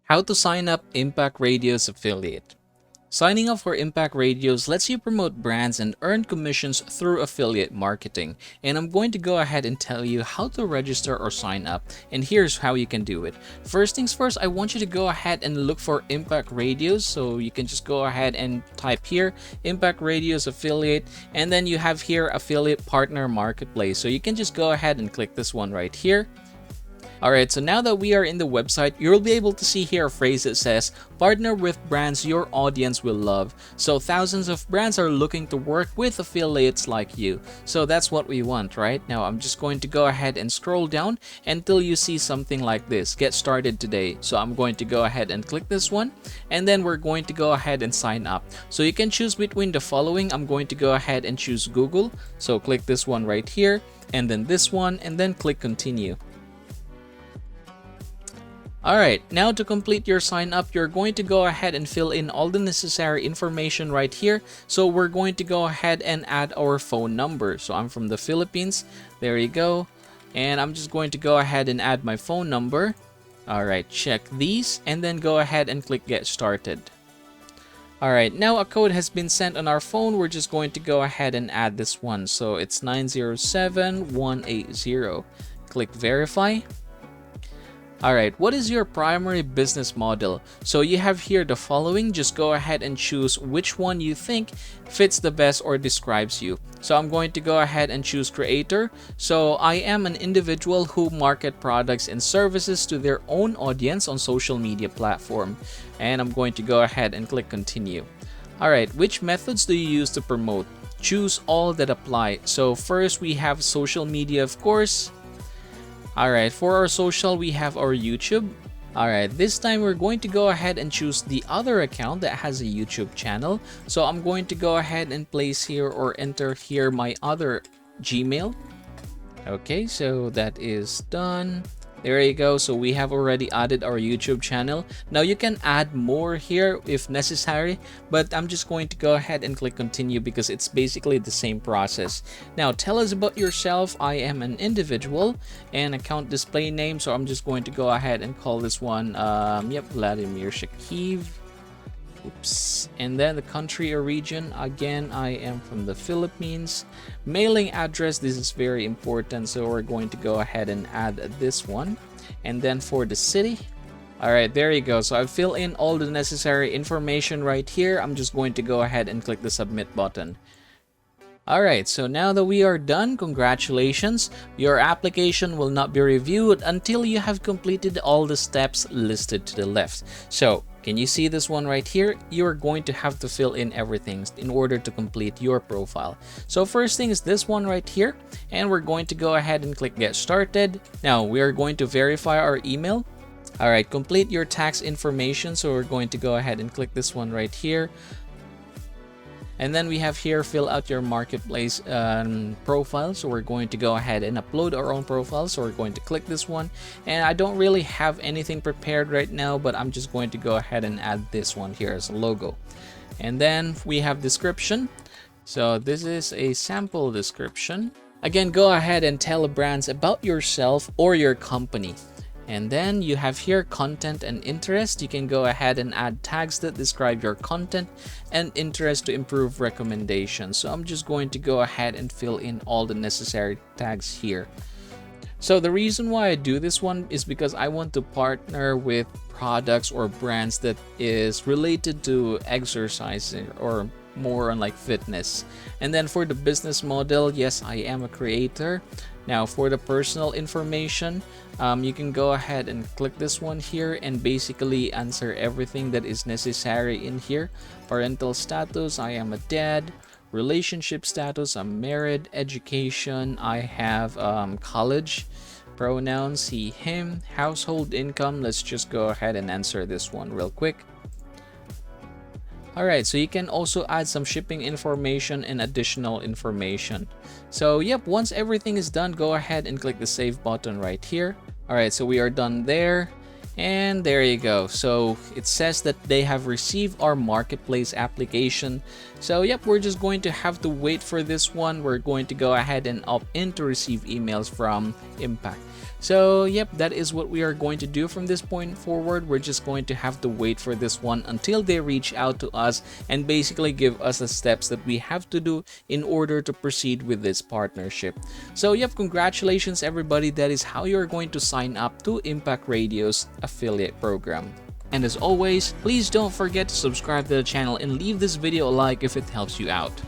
How to sign up Impact Radio's affiliate. Signing up for Impact Radios lets you promote brands and earn commissions through affiliate marketing. And I'm going to go ahead and tell you how to register or sign up. And here's how you can do it. First things first, I want you to go ahead and look for Impact Radios. So you can just go ahead and type here Impact Radios affiliate. And then you have here affiliate partner marketplace. So you can just go ahead and click this one right here. Alright, so now that we are in the website, you'll be able to see here a phrase that says, partner with brands your audience will love. So thousands of brands are looking to work with affiliates like you. So that's what we want, right? Now I'm just going to go ahead and scroll down until you see something like this, get started today. So I'm going to go ahead and click this one, and then we're going to go ahead and sign up. So you can choose between the following. I'm going to go ahead and choose Google. So click this one right here, and then this one, and then click continue. Alright, now to complete your sign up, you're going to go ahead and fill in all the necessary information right here. So we're going to go ahead and add our phone number. So I'm from the Philippines. There you go. And I'm just going to go ahead and add my phone number. Alright, check these and then go ahead and click get started. Alright, now a code has been sent on our phone. We're just going to go ahead and add this one. So it's 907180. Click verify. Alright, what is your primary business model? So you have here the following. Just go ahead and choose which one you think fits the best or describes you. So I'm going to go ahead and choose creator. So I am an individual who market products and services to their own audience on social media platform. And I'm going to go ahead and click continue. Alright, which methods do you use to promote? Choose all that apply. So first we have social media, of course. Alright, for our social, we have our YouTube. Alright, this time we're going to go ahead and choose the other account that has a YouTube channel. So I'm going to go ahead and place here or enter here my other Gmail. Okay, so that is done. There you go. So we have already added our YouTube channel. Now you can add more here if necessary, but I'm just going to go ahead and click continue because it's basically the same process. Now tell us about yourself. I am an individual and account display name. So I'm just going to go ahead and call this one, Vladimir Shakiv. Oops. And then the country or region, again, I am from the Philippines. Mailing address, this is very important, so we're going to go ahead and add this one. And then for the city, alright, there you go. So I fill in all the necessary information right here. I'm just going to go ahead and click the submit button. Alright, so now that we are done, congratulations. Your application will not be reviewed until you have completed all the steps listed to the left. So, can you see this one right here? You're going to have to fill in everything in order to complete your profile. So first thing is this one right here, and we're going to go ahead and click get started. Now we are going to verify our email. Alright, complete your tax information. So we're going to go ahead and click this one right here. And then we have here fill out your marketplace profile. So we're going to go ahead and upload our own profile. So we're going to click this one, and I don't really have anything prepared right now, but I'm just going to go ahead and add this one here as a logo. And then we have description. So this is a sample description. Again, go ahead and tell brands about yourself or your company. And then you have here content and interest. You can go ahead and add tags that describe your content and interest to improve recommendations. So I'm just going to go ahead and fill in all the necessary tags here. So the reason why I do this one is because I want to partner with products or brands that is related to exercising or more on like fitness. And then for the business model, yes, I am a creator. Now for the personal information, you can go ahead and click this one here and basically answer everything that is necessary in here. Parental status, I am a dad. Relationship status, I'm married. Education, I have college. Pronouns, he, him. Household income, let's just go ahead and answer this one real quick. Alright, so you can also add some shipping information and additional information. So yep, once everything is done, go ahead and click the save button right here. Alright, so we are done there. And there you go. So it says that they have received our marketplace application. So yep, we're just going to have to wait for this one. We're going to go ahead and opt in to receive emails from Impact. So yep, that is what we are going to do from this point forward. We're just going to have to wait for this one until they reach out to us and basically give us the steps that we have to do in order to proceed with this partnership. So yep, congratulations everybody. That is how you're going to sign up to Impact Radio's affiliate program. And as always, please don't forget to subscribe to the channel and leave this video a like if it helps you out.